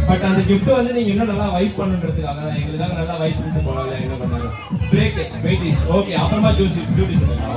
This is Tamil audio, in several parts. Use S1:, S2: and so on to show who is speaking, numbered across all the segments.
S1: பட் அந்த கிஃப்ட் வந்து நீங்க இன்னும் நல்லா வைப் பண்ணுன்றதுக்காக தான் எங்களுக்காக நல்லா வைப் பண்ணிட்டு போனாங்க என்ன பண்ணாங்க பிரேக் வெயிட் இஸ் ஓகே அப்புறமா டியூட்டி சொல்லுங்க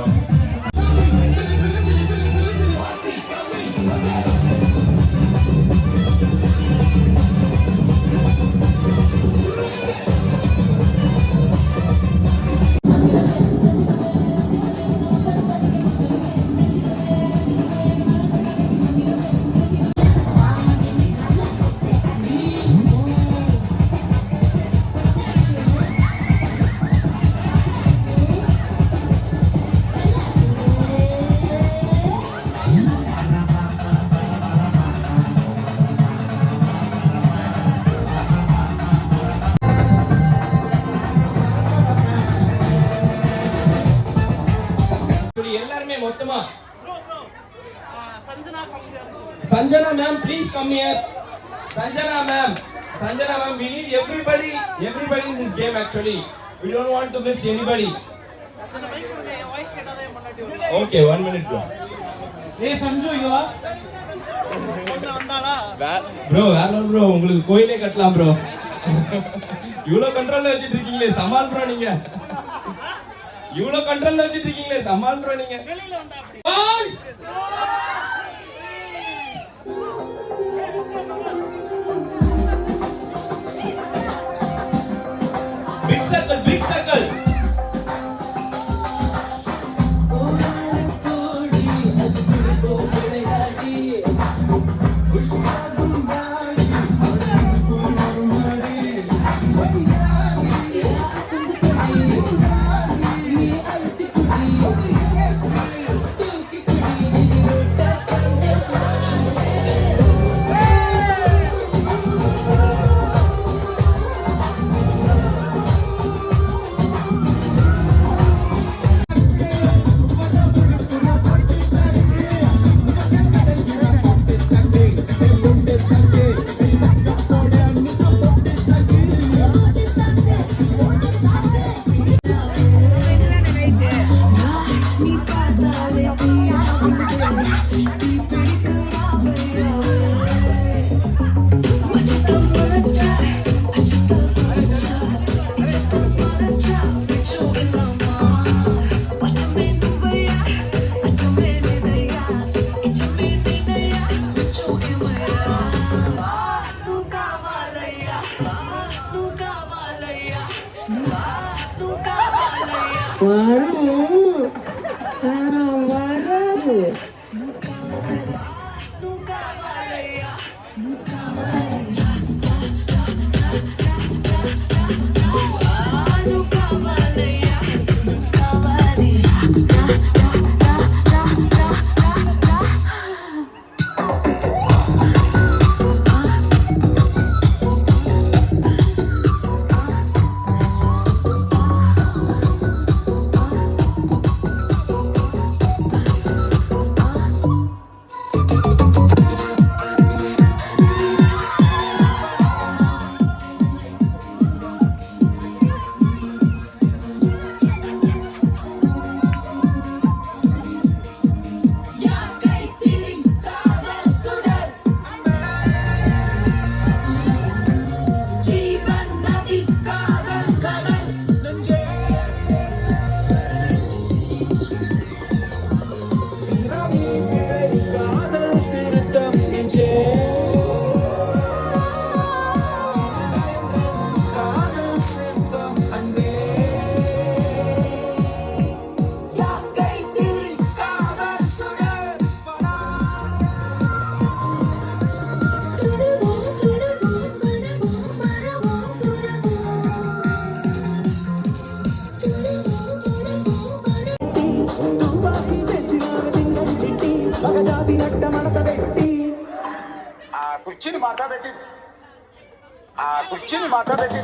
S1: மொத்தமா Sanjana ma'am, please come here. Sanjana ma'am, we need everybody in this game actually. We don't want to miss anybody. Okay, 1 minute bro. Hey Sanju, you are? Bro, bro, உங்களுக்கு கோயிலே கட்டலாம் bro. இவ்ளோ கண்ட்ரோல்ல வச்சிட்டு இருக்கீங்களே சமால் bro நீங்க. இவ்ளோ கண்ட்ரோல்ல வச்சிட்டு இருக்கீங்களே சமால் bro நீங்க. வெளியில வந்தா அப்படி. Big circle.
S2: కుర్చీని మాట్లాడబెట్టి కుర్చీని మాట్లాడబెట్టి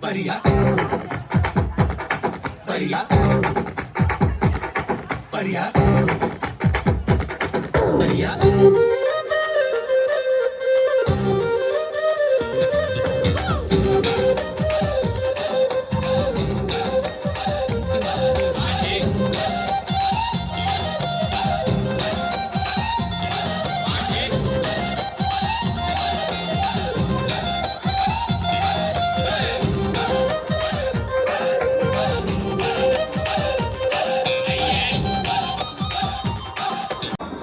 S3: Paria, paria, paria, paria.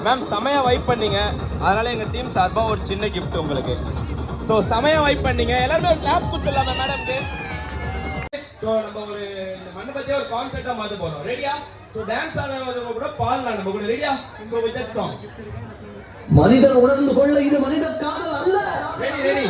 S1: Ma'am செமையா வைப் பண்ணீங்க, அதனால எங்க டீம் சார்பா ஒரு சின்ன gift உங்களுக்கு. ஸோ செமையா வைப் பண்ணீங்க, எல்லாருமே ஒரு கிளாப் கொடுத்துடலாமா மேடம்க்கு? ஸோ நம்ம ஒரு இந்த மண்டபத்தையே ஒரு கான்செப்டா மாத்த போறோம். ரெடியா? ஸோ டான்ஸ் ஆடுறவங்க கூட பாடலாம் நம்ம கூட. ரெடியா? So with that song.
S4: மனிதர் உணர்ந்து கொள்ள இது மனித காதல் அல்ல.
S1: Ready ready.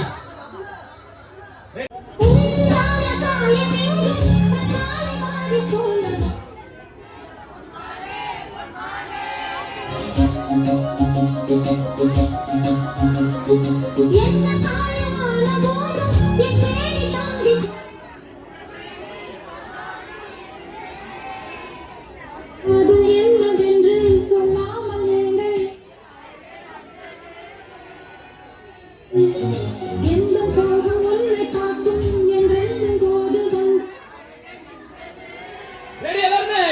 S1: ரெடி எல்லாருமே?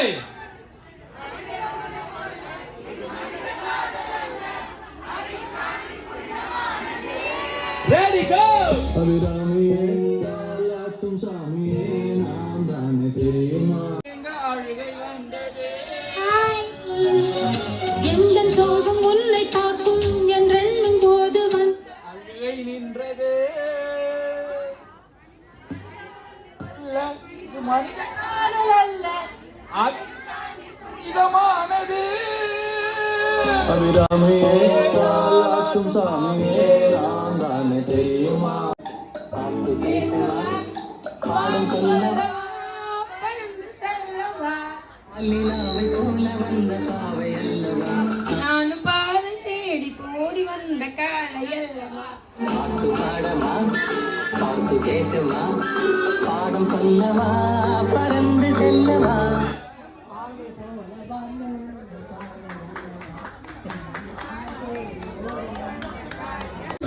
S1: Ready go.
S4: அபிராமியே யாத்தும் சாமியே நான் தானே தெரியுமா
S3: எங்க அழுகை வந்ததே.
S5: எந்தன் சோகம் உன்னை தாக்கும் என்றெண்ணும் போது
S3: அழுகை நின்றது. அல்ல, இது மனித காதல் அல்ல, அது இதமானது.
S4: அபிராமியே யாத்தும் சாமியே நான் தானே தெரியுமா பாடும் கொல்லவா அள்ளிலாவை போல வந்த பாவை அல்லவா
S5: நானும் பாதம் தேடி போடி வந்த காலை அல்லவா
S4: பாட்டு பாடவா பாட்டு கேட்கவா பாடம் சொல்லவா பறந்து செல்லவா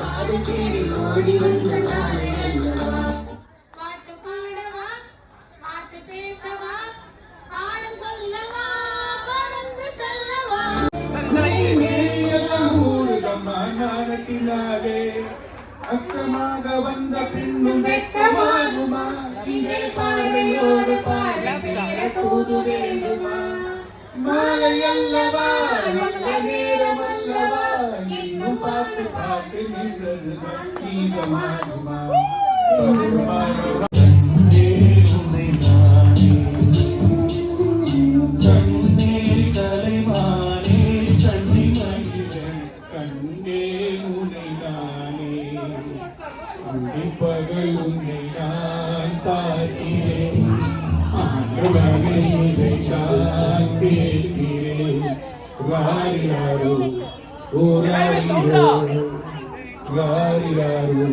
S4: ஓடி வந்த காலை அல்லவா
S5: பாட்டு பாடவா பாட்டு பேசவா பாடம் சொல்லவா பறந்து செல்லவா
S2: அக்கமாக வந்த பின்னும் வெட்கமாகுமா
S5: இதே பார்வையோடு பார்வை சேர தூது வேண்டுமா
S2: மாலை அல்லவா நல்ல நேரம் அல்லவா இன்னும் பார்த்து பார்த்து நின்றது கீதமாகுமா கண்ணே கலைமானே கண்ணி மகிழன் கண்ணே உனை நானே பகல் உன்னை நான் பார்க்கிறேன் ஆண்டவனே இதை நான் கேட்கிறேன் ராரியாரோ ஓராரிரோ ராரியாரோ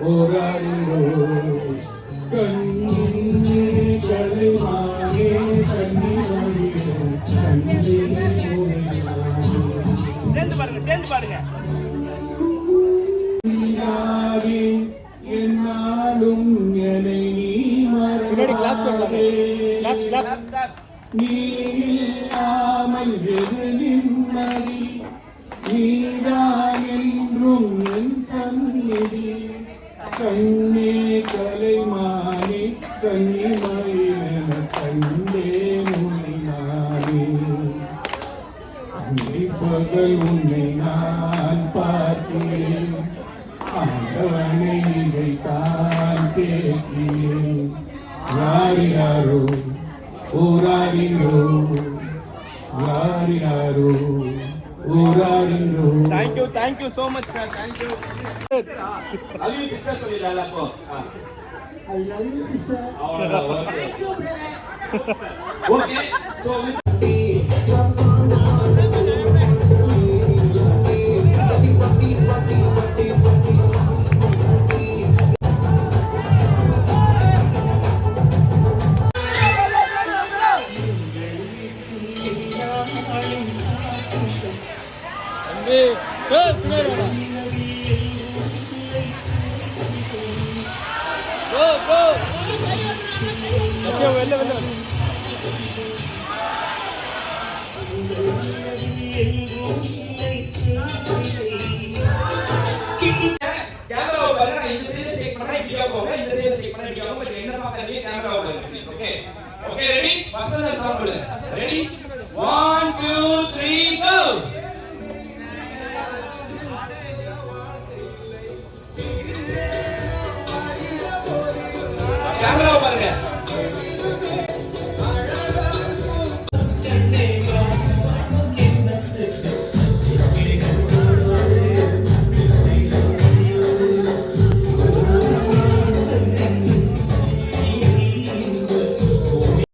S2: ஓராரிரோ கண்ணே கலைமானே கண்ணி மகிழன் கண்ணே உனை நானே
S1: சேர்ந்து பாருங்க, சேர்ந்து பாருங்க.
S2: நீயாவே என்னாலும் என்னை நீ மறவாதே நீ இல்லாமல் எது நிம்மதி நீதான் என்றும் என் சந்நிதி கண்ணே கலைமானே கன்னிமயிலென கண்டே உன்னை நானே பகல் உன்னை நான் பார்க்கிறேன் ஆண்டவனை இதை தான் கேட்கிறேன் ராரியாரோ ஓராரிரோ யாரினாரோ ஊராரிரோ.
S1: Thank you so much sir. Thank you. Love you sister சொல்லிடலாம் அப்போ.
S2: I love you, sister.
S1: Okay so கேமராவை பாருங்க. நான் இந்த சைடுல ஷேக் பண்றேன், இப்படியா போங்க. இந்த சைடுல ஷேக் பண்றேன், இப்படியா போங்க. பட் என்ன பார்க்காதீங்க, கேமராவை பாருங்க please. Okay okay ready? First தான் சவுண்ட் போடு. ரெடி 1 2 3 கோ. கேமராவை பாருங்க.